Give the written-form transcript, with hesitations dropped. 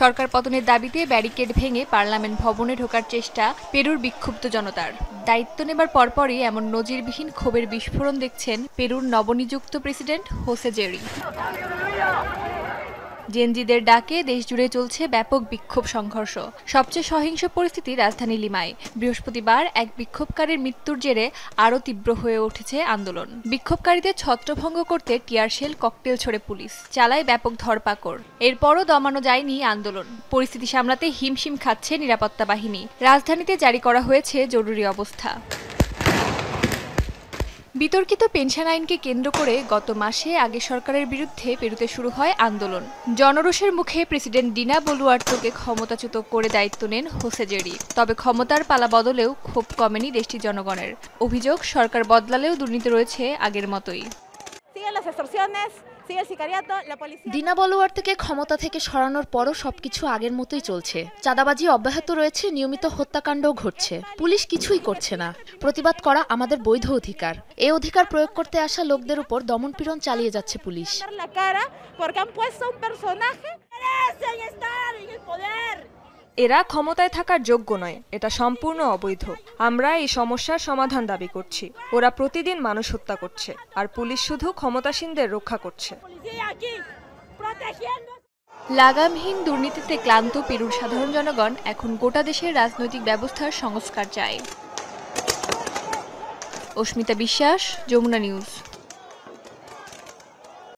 সরকার পতনের দাবিতে ব্যারিকেড ভেঙে পার্লামেন্ট ভবনে ঢোকার চেষ্টা পেরুর বিক্ষুব্ধ জনতার। দায়িত্ব নেবার পরপরই এমন নজিরবিহীন ক্ষোভের বিস্ফোরণ দেখছেন পেরুর নবনিযুক্ত প্রেসিডেন্ট হোসে জেরি। জেনজিদের ডাকে দেশজুড়ে চলছে ব্যাপক বিক্ষোভ সংঘর্ষ। সবচেয়ে সহিংস পরিস্থিতি রাজধানী লিমায়। বৃহস্পতিবার এক বিক্ষোভকারীর মৃত্যুর জেরে আরও তীব্র হয়ে উঠেছে আন্দোলন। বিক্ষোভকারীদের ছত্রভঙ্গ করতে টিয়ারশেল, ককটেল ছোড়ে পুলিশ, চালায় ব্যাপক ধরপাকড়। এরপরও দমানো যায়নি আন্দোলন। পরিস্থিতি সামলাতে হিমশিম খাচ্ছে নিরাপত্তা বাহিনী। রাজধানীতে জারি করা হয়েছে জরুরি অবস্থা। বিতর্কিত পেনশন আইনকে কেন্দ্র করে গত মাসে আগের সরকারের বিরুদ্ধে পেরুতে শুরু হয় আন্দোলন। জনরোষের মুখে প্রেসিডেন্ট ডিনা বলুয়ার্তোকে ক্ষমতাচ্যুত করে দায়িত্ব নেন হোসে জেরি। তবে ক্ষমতার পালা বদলেও ক্ষোভ কমেনি দেশটির জনগণের। অভিযোগ, সরকার বদলালেও দুর্নীতি রয়েছে আগের মতোই। ডিনা বলুয়ার্তোকে ক্ষমতা থেকে সরানোর পরও সবকিছু আগের মতোই চলছে। চাঁদাবাজি অব্যাহত রয়েছে, নিয়মিত হত্যাকাণ্ডও ঘটছে। পুলিশ কিছুই করছে না। প্রতিবাদ করা আমাদের বৈধ অধিকার। এই অধিকার প্রয়োগ করতে আসা লোকদের উপর দমনপীড়ন চালিয়ে যাচ্ছে পুলিশ। এরা ক্ষমতায় থাকার যোগ্য নয়, এটা সম্পূর্ণ অবৈধ। আমরা এই সমস্যার সমাধান দাবি করছি। ওরা প্রতিদিন মানুষ হত্যা করছে, আর পুলিশ শুধু ক্ষমতাসীনদের রক্ষা করছে। লাগামহীন দুর্নীতিতে ক্লান্ত পেরুর সাধারণ জনগণ এখন গোটা দেশের রাজনৈতিক ব্যবস্থার সংস্কার চায়। অস্মিতা বিশ্বাস, যমুনা নিউজ।